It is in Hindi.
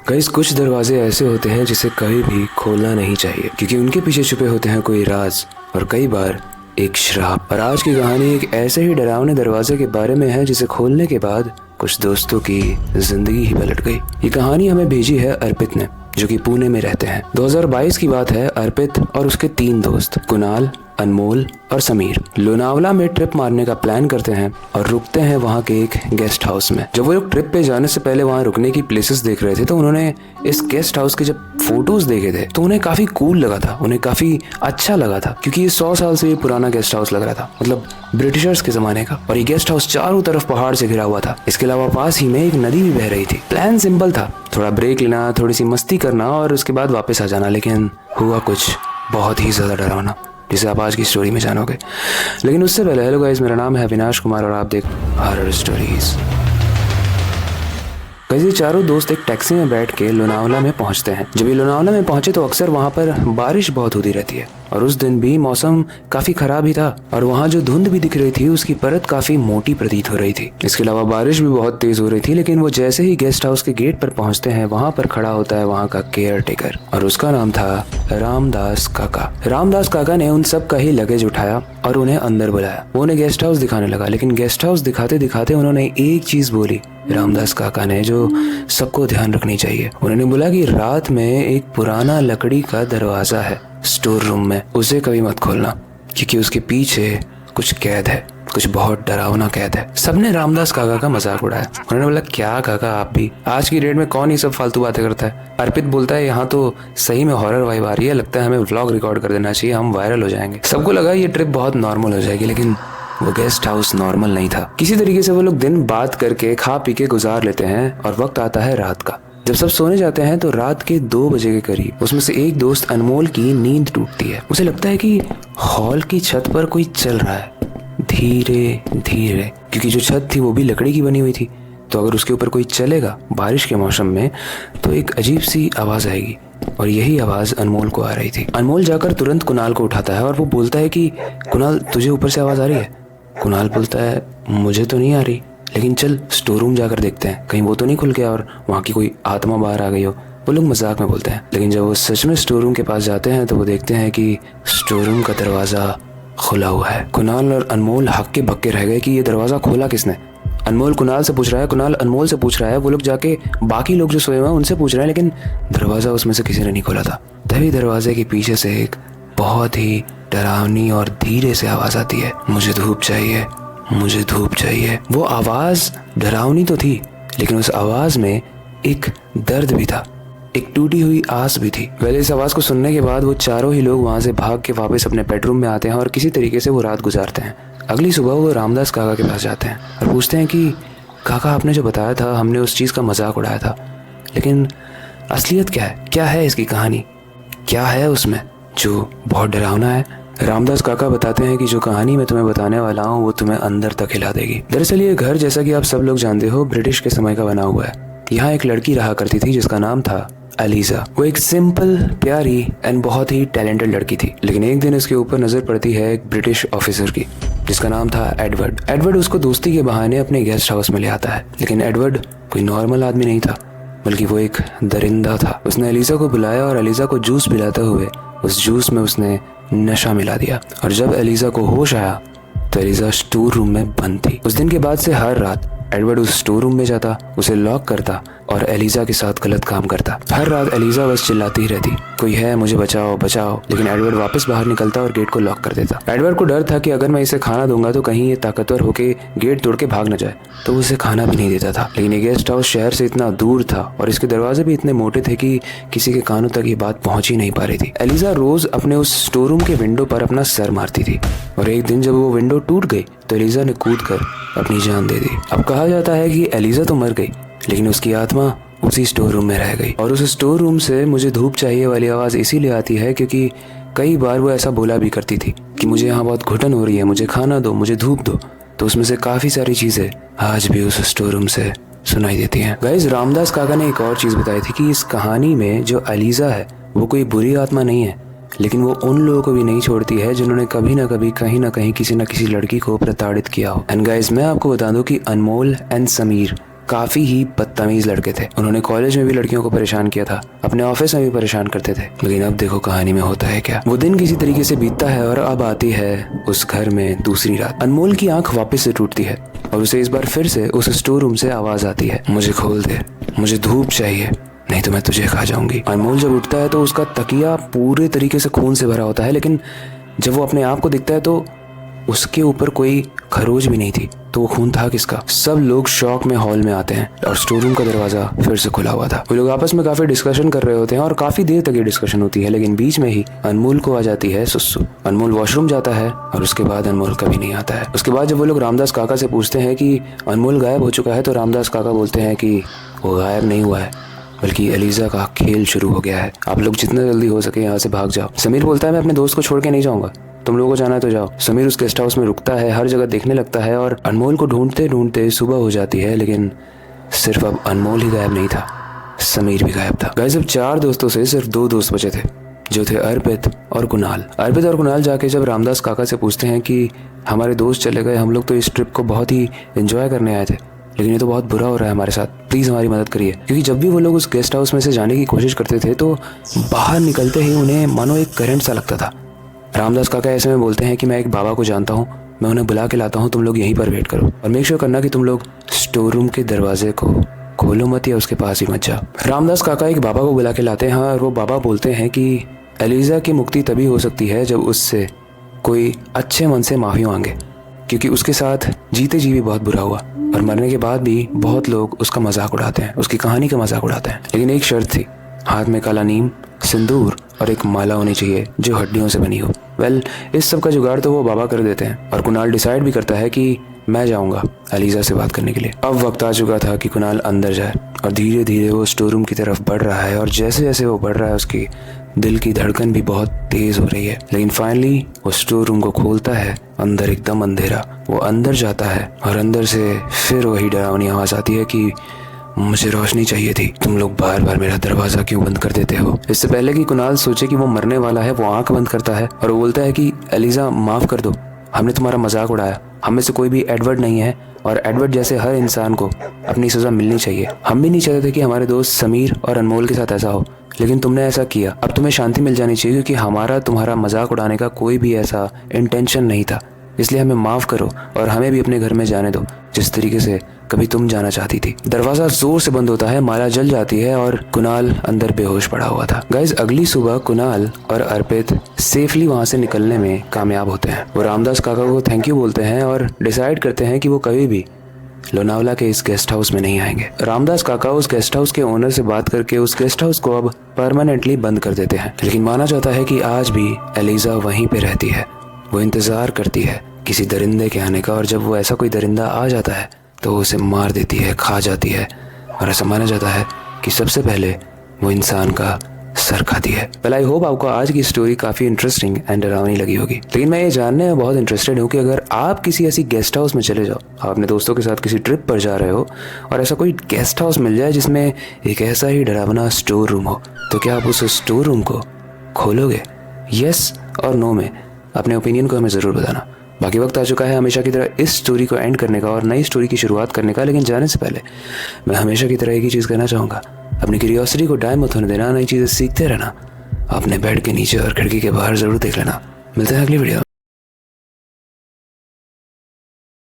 गाइस, कुछ दरवाजे ऐसे होते हैं जिसे कभी भी खोलना नहीं चाहिए क्योंकि उनके पीछे छुपे होते हैं कोई राज और कई बार एक श्राप। और आज की कहानी एक ऐसे ही डरावने दरवाजे के बारे में है जिसे खोलने के बाद कुछ दोस्तों की जिंदगी ही पलट गई। ये कहानी हमें भेजी है अर्पित ने, जो कि पुणे में रहते हैं। 2022 की बात है। अर्पित और उसके 3 दोस्त कुणाल, अनमोल और समीर लोनावला में ट्रिप मारने का प्लान करते हैं और रुकते हैं वहाँ के एक गेस्ट हाउस में। जब वो लोग ट्रिप पे जाने से पहले वहाँ रुकने की प्लेसेस देख रहे थे तो उन्होंने इस गेस्ट हाउस के जब फोटोज देखे थे तो उन्हें काफी कूल लगा था, उन्हें काफी अच्छा लगा था क्योंकि ये 100 साल से ये पुराना गेस्ट हाउस लग रहा था, मतलब ब्रिटिशर्स के जमाने का। और ये गेस्ट हाउस चारों तरफ पहाड़ से घिरा हुआ था। इसके अलावा पास ही में एक नदी भी बह रही थी। प्लान सिंपल था, थोड़ा ब्रेक लेना, थोड़ी सी मस्ती करना और उसके बाद वापस आ जाना। लेकिन हुआ कुछ बहुत ही ज्यादा डरावना जिसे आप आज की स्टोरी में जानोगे। लेकिन उससे पहले हेलो गाइस, मेरा नाम है अविनाश कुमार और आप देख हॉरर स्टोरीज। ये चारों दोस्त एक टैक्सी में बैठ के लोनावला में पहुंचते हैं। जब ये लोनावला में पहुंचे तो अक्सर वहां पर बारिश बहुत होती रहती है और उस दिन भी मौसम काफी खराब ही था और वहां जो धुंध भी दिख रही थी उसकी परत काफी मोटी प्रतीत हो रही थी। इसके अलावा बारिश भी बहुत तेज हो रही थी। लेकिन वो जैसे ही गेस्ट हाउस के गेट पर पहुंचते हैं वहां पर खड़ा होता है वहां का केयर टेकर और उसका नाम था रामदास काका। रामदास काका ने उन सब का ही लगेज उठाया और उन्हें अंदर बुलाया। वो उन्हें गेस्ट हाउस दिखाने लगा। लेकिन गेस्ट हाउस दिखाते दिखाते उन्होंने एक चीज बोली रामदास काका ने, जो सबको ध्यान रखनी चाहिए। उन्होंने बोला कि रात में एक पुराना लकड़ी का दरवाजा है स्टोर रूम में, उसे कभी मत खोलना क्योंकि उसके पीछे कुछ कैद है, कुछ बहुत डरावना कैद है। सबने रामदास काका का मजाक उड़ाया। उन्होंने बोला क्या काका, आप भी आज की डेट में कौन ही सब फालतू बातें करता है। अर्पित बोलता है यहाँ तो सही में हॉरर वाइब आ रही है, लगता है हमें व्लॉग रिकॉर्ड कर देना चाहिए, हम वायरल हो जाएंगे। सबको लगा ये ट्रिप बहुत नॉर्मल हो जाएगी, लेकिन वो गेस्ट हाउस नॉर्मल नहीं था। किसी तरीके से वो लोग दिन बात करके खा पी के गुजार लेते हैं और वक्त आता है रात का। जब सब सोने जाते हैं तो रात के 2 बजे के करीब उसमें से एक दोस्त अनमोल की नींद टूटती है। उसे लगता है कि हॉल की छत पर कोई चल रहा है धीरे धीरे, क्योंकि जो छत थी वो भी लकड़ी की बनी हुई थी, तो अगर उसके ऊपर कोई चलेगा बारिश के मौसम में तो एक अजीब सी आवाज आएगी। और यही आवाज अनमोल को आ रही थी। अनमोल जाकर तुरंत कुणाल को उठाता है और वो बोलता है कि कुणाल, तुझे ऊपर से आवाज आ रही है? कुणाल बोलता है मुझे तो नहीं आ रही, लेकिन चल स्टोर रूम जाकर देखते हैं, कहीं वो तो नहीं खुल गया और वहाँ की कोई आत्मा बाहर आ गई हो। वो लोग मजाक में बोलते हैं। लेकिन जब वो सच में स्टोर रूम के पास जाते हैं तो वो देखते हैं कि स्टोर रूम का दरवाजा खुला हुआ है। कुणाल और अनमोल हक्के बक्के रह गए कि ये दरवाजा खोला किसने। अनमोल कुणाल से पूछ रहा है, कुणाल अनमोल से पूछ रहा है, वो लोग जाके बाकी लोग जो सोए हुए हैं उनसे पूछ रहे हैं, लेकिन दरवाजा उसमें से किसी ने नहीं खोला था। तभी दरवाजे के पीछे से एक बहुत ही डरावनी और धीरे से आवाज आती है, मुझे धूप चाहिए, मुझे धूप चाहिए। वो आवाज डरावनी तो थी लेकिन उस आवाज में एक दर्द भी था, एक टूटी हुई आस भी थी। पहले इस आवाज को सुनने के बाद वो चारों ही लोग वहां से भाग के वापस अपने बेडरूम में आते हैं और किसी तरीके से वो रात गुजारते हैं। अगली सुबह वो रामदास काका के पास जाते हैं और पूछते हैं कि काका, आपने जो बताया था हमने उस चीज का मजाक उड़ाया था, लेकिन असलियत क्या है? क्या है इसकी कहानी? क्या है उसमें जो बहुत डरावना है? रामदास काका बताते हैं कि जो कहानी मैं तुम्हें बताने वाला हूँ वो तुम्हें अंदर तक हिला देगी। दरअसल ये घर, जैसा कि आप सब लोग जानते हो, ब्रिटिश के समय का बना हुआ है। यहाँ एक लड़की रहा करती थी जिसका नाम था एलिजा। वो एक सिंपल, प्यारी एंड बहुत ही टैलेंटेड लड़की थी। लेकिन एक दिन इसके ऊपर नजर पड़ती है एक ब्रिटिश ऑफिसर की जिसका नाम था एडवर्ड। एडवर्ड उसको दोस्ती के बहाने अपने गेस्ट हाउस में ले आता है। लेकिन एडवर्ड कोई नॉर्मल आदमी नहीं था, बल्कि वो एक दरिंदा था। उसने एलिजा को बुलाया और एलिजा को जूस पिलाते हुए उस जूस में उसने नशा मिला दिया। और जब एलिजा को होश आया तो एलिजा स्टोर रूम में बंद थी। उस दिन के बाद से हर रात एडवर्ड उस स्टोर रूम में जाता, उसे लॉक करता और एलिजा के साथ गलत काम करता। हर रात एलिजा बस चिल्लाती ही रहती, कोई है, मुझे बचाओ बचाओ। लेकिन एडवर्ड वापस बाहर निकलता और गेट को लॉक कर देता। एडवर्ड को डर था कि अगर मैं इसे खाना दूंगा तो कहीं ये ताकतवर होके गेट तोड़ के भाग न जाए, तो उसे खाना भी नहीं देता था। लेकिन ये गेस्ट हाउस शहर से इतना दूर था और इसके दरवाजे भी इतने मोटे थे कि किसी के कानों तक ये बात पहुंच ही नहीं पा रही थी। एलिजा रोज अपने उस स्टोर रूम के विंडो पर अपना सर मारती थी और एक दिन जब वो विंडो टूट गई तो एलिजा ने कूद कर अपनी जान दे दी। अब कहा जाता है कि एलिजा तो मर गई लेकिन उसकी आत्मा उसी स्टोर रूम में रह गई। और उस स्टोर रूम से मुझे धूप चाहिए वाली आवाज इसीलिए आती है क्योंकि कई बार वो ऐसा बोला भी करती थी कि मुझे यहाँ बहुत घुटन हो रही है, मुझे खाना दो, मुझे धूप दो। तो उसमें से काफी सारी चीजें आज भी उस स्टोर रूम से सुनाई देती हैं। गाइस, रामदास काका ने एक और चीज बताई थी कि इस कहानी में जो एलिजा है वो कोई बुरी आत्मा नहीं है, लेकिन वो उन लोगों को भी नहीं छोड़ती है जिन्होंने कभी ना कभी कहीं ना कहीं किसी ना किसी लड़की को प्रताड़ित किया हो। एंड गाइस, मैं आपको बता दूं कि अनमोल एंड समीर काफी ही बदतमीज लड़के थे। उन्होंने कॉलेज में भी लड़कियों को परेशान किया था, अपने ऑफिस में भी परेशान करते थे। लेकिन अब देखो कहानी में होता है क्या। वो दिन किसी तरीके से बीतता है और अब आती है उस घर में दूसरी रात। अनमोल की आंख वापस से टूटती है और उसे इस बार फिर से उस स्टोर रूम से आवाज आती है, मुझे खोल दे, मुझे धूप चाहिए, नहीं तो मैं तुझे खा जाऊंगी। अनमोल जब उठता है तो उसका तकिया पूरे तरीके से खून से भरा होता है, लेकिन जब वो अपने आप को दिखता है तो उसके ऊपर कोई खरोच भी नहीं थी। तो वो खून था किसका? सब लोग शॉक में हॉल में आते हैं और स्टोर रूम का दरवाजा फिर से खुला हुआ था। वो लोग आपस में काफी डिस्कशन कर रहे होते हैं और काफी देर तक ये डिस्कशन होती है, लेकिन बीच में ही अनमोल को आ जाती है सुस्सू। अनमोल वॉशरूम जाता है और उसके बाद अनमोल कभी नहीं आता है। उसके बाद जब वो लोग रामदास काका से पूछते हैं कि अनमोल गायब हो चुका है, तो रामदास काका बोलते हैं कि वो गायब नहीं हुआ है, बल्कि एलिजा का खेल शुरू हो गया है। आप लोग जितना जल्दी हो सके यहाँ से भाग जाओ। समीर बोलता है मैं अपने दोस्त को छोड़ के नहीं जाऊंगा, तुम लोगों को जाना है तो जाओ। समीर उस गेस्ट हाउस में रुकता है, हर जगह देखने लगता है और अनमोल को ढूंढते ढूंढते सुबह हो जाती है। लेकिन सिर्फ अब अनमोल ही गायब नहीं था, समीर भी गायब था। गाइस अब 4 दोस्तों से सिर्फ 2 दोस्त बचे थे, जो थे अर्पित और कुणाल। अर्पित और कुणाल जाके जब रामदास काका से पूछते हैं कि हमारे दोस्त चले गए, हम लोग तो इस ट्रिप को बहुत ही एंजॉय करने आए थे, लेकिन ये तो बहुत बुरा हो रहा है हमारे साथ, प्लीज़ हमारी मदद करिए। क्योंकि जब भी वो लोग उस गेस्ट हाउस में से जाने की कोशिश करते थे तो बाहर निकलते ही उन्हें मानो एक करंट सा लगता था। रामदास काका ऐसे में बोलते हैं कि मैं एक बाबा को जानता हूँ, मैं उन्हें बुला के लाता हूँ, तुम लोग यहीं पर वेट करो और मेक श्योर करना कि तुम लोग स्टोर रूम के दरवाजे को खोलो मत या उसके पास ही मत जाओ। रामदास काका एक बाबा को बुला के लाते हैं और वो बाबा बोलते हैं कि एलिजा की मुक्ति तभी हो सकती है जब उससे कोई अच्छे मन से माफ़ी मांगे, क्योंकि उसके साथ जीते जी भी बहुत बुरा हुआ और मरने के बाद भी बहुत लोग उसका मजाक उड़ाते हैं, उसकी कहानी का मजाक उड़ाते हैं। लेकिन एक शर्त थी, हाथ में काला नीम, सिंदूर और एक माला होनी चाहिए जो हड्डियों से बनी हो। इस सब का जुगाड़ तो वो बाबा कर देते हैं और कुणाल डिसाइड भी करता है कि मैं जाऊंगा एलिजा से बात करने के लिए। अब वक्त आ चुका था कि कुणाल अंदर जाए और धीरे धीरे वो स्टोर रूम की तरफ बढ़ रहा है और जैसे जैसे वो बढ़ रहा है उसकी दिल की धड़कन भी बहुत तेज हो रही है। लेकिन फाइनली वो स्टोर रूम को खोलता है, अंदर एकदम अंधेरा। वो अंदर जाता है और अंदर से फिर वही डरावनी आवाज आती है कि मुझे रोशनी चाहिए थी, तुम लोग बार बार मेरा दरवाजा क्यों बंद कर देते हो। इससे पहले कि कुणाल सोचे कि वो मरने वाला है, वो आंख बंद करता है और वो बोलता है कि एलिजा माफ कर दो, हमने तुम्हारा मजाक उड़ाया, हम में से कोई भी एडवर्ड नहीं है और एडवर्ड जैसे हर इंसान को अपनी सजा मिलनी चाहिए। हम भी नहीं चाहते थे कि हमारे दोस्त समीर और अनमोल के साथ ऐसा हो, लेकिन तुमने ऐसा किया। अब तुम्हें शांति मिल जानी चाहिए, क्योंकि हमारा तुम्हारा मजाक उड़ाने का कोई भी ऐसा इंटेंशन नहीं था, इसलिए हमें माफ करो और हमें भी अपने घर में जाने दो जिस तरीके से कभी तुम जाना चाहती थी। दरवाजा जोर से बंद होता है, माला जल जाती है और कुणाल अंदर बेहोश पड़ा हुआ था। गाइस अगली सुबह कुणाल और अर्पित सेफली वहां से निकलने में कामयाब होते हैं। वो रामदास काका को थैंक यू बोलते हैं और डिसाइड करते हैं कि वो कभी भी लोनावला के इस गेस्ट हाउस में नहीं आएंगे। रामदास काका उस गेस्ट हाउस के ओनर से बात करके उस गेस्ट हाउस को अब परमानेंटली बंद कर देते हैं। लेकिन माना जाता है कि आज भी एलिजा वहीं पे रहती है, वो इंतजार करती है किसी दरिंदे के आने का और जब वो ऐसा कोई दरिंदा आ जाता है तो उसे मार देती है, खा जाती है और ऐसा माना जाता है कि सबसे पहले वो इंसान का सर खाती है। वेल आई होप आपको आज की स्टोरी काफ़ी इंटरेस्टिंग एंड डरावनी लगी होगी। लेकिन मैं ये जानने में बहुत इंटरेस्टेड हूँ कि अगर आप किसी ऐसी गेस्ट हाउस में चले जाओ, आप अपने दोस्तों के साथ किसी ट्रिप पर जा रहे हो और ऐसा कोई गेस्ट हाउस मिल जाए जिसमें एक ऐसा ही डरावना स्टोर रूम हो, तो क्या आप उस स्टोर रूम को खोलोगे? यस और नो में अपने ओपिनियन को हमें ज़रूर बताना। बाकी वक्त आ चुका है हमेशा की तरह इस स्टोरी को एंड करने का और नई स्टोरी की शुरुआत करने का। लेकिन जाने से पहले मैं हमेशा की तरह एक ही चीज़ कहना चाहूँगा, अपनी क्यूरियोसिटी को डाय मत होने देना, नई चीज़ें सीखते रहना, अपने बेड के नीचे और खिड़की के बाहर ज़रूर देख लेना। मिलते हैं अगली वीडियो।